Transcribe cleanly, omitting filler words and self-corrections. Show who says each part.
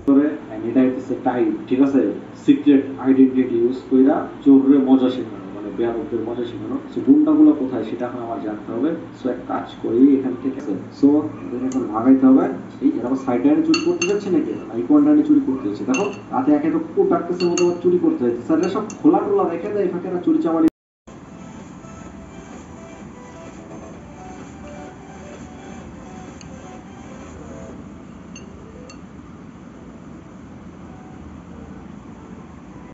Speaker 1: করে এটা হচ্ছে টাইম, ঠিক আছে? সিক্রেট আইডেন্টিটি ইউজ কইরা চোরে মজা শেখানো, মানে বেয়াদবদের মজা শেখানো। সো গুন্ডাগুলো কোথায় সেটা এখন আমার জানতে হবে। সো এক কাজ করি এখান থেকে, সো এখন ভাগাইতে হবে। এই এরা সাইড লাইনে চুরি করতে যাচ্ছে নাকি, আইকন লাইনে চুরি করতে যাচ্ছে। দেখো রাতে একে তো কুকুর ডাকতেছে মতো চুরি করতে যাচ্ছে। স্যার সব খোলা টোলা রেখে দেয়, ফাঁকে চুরি চামারি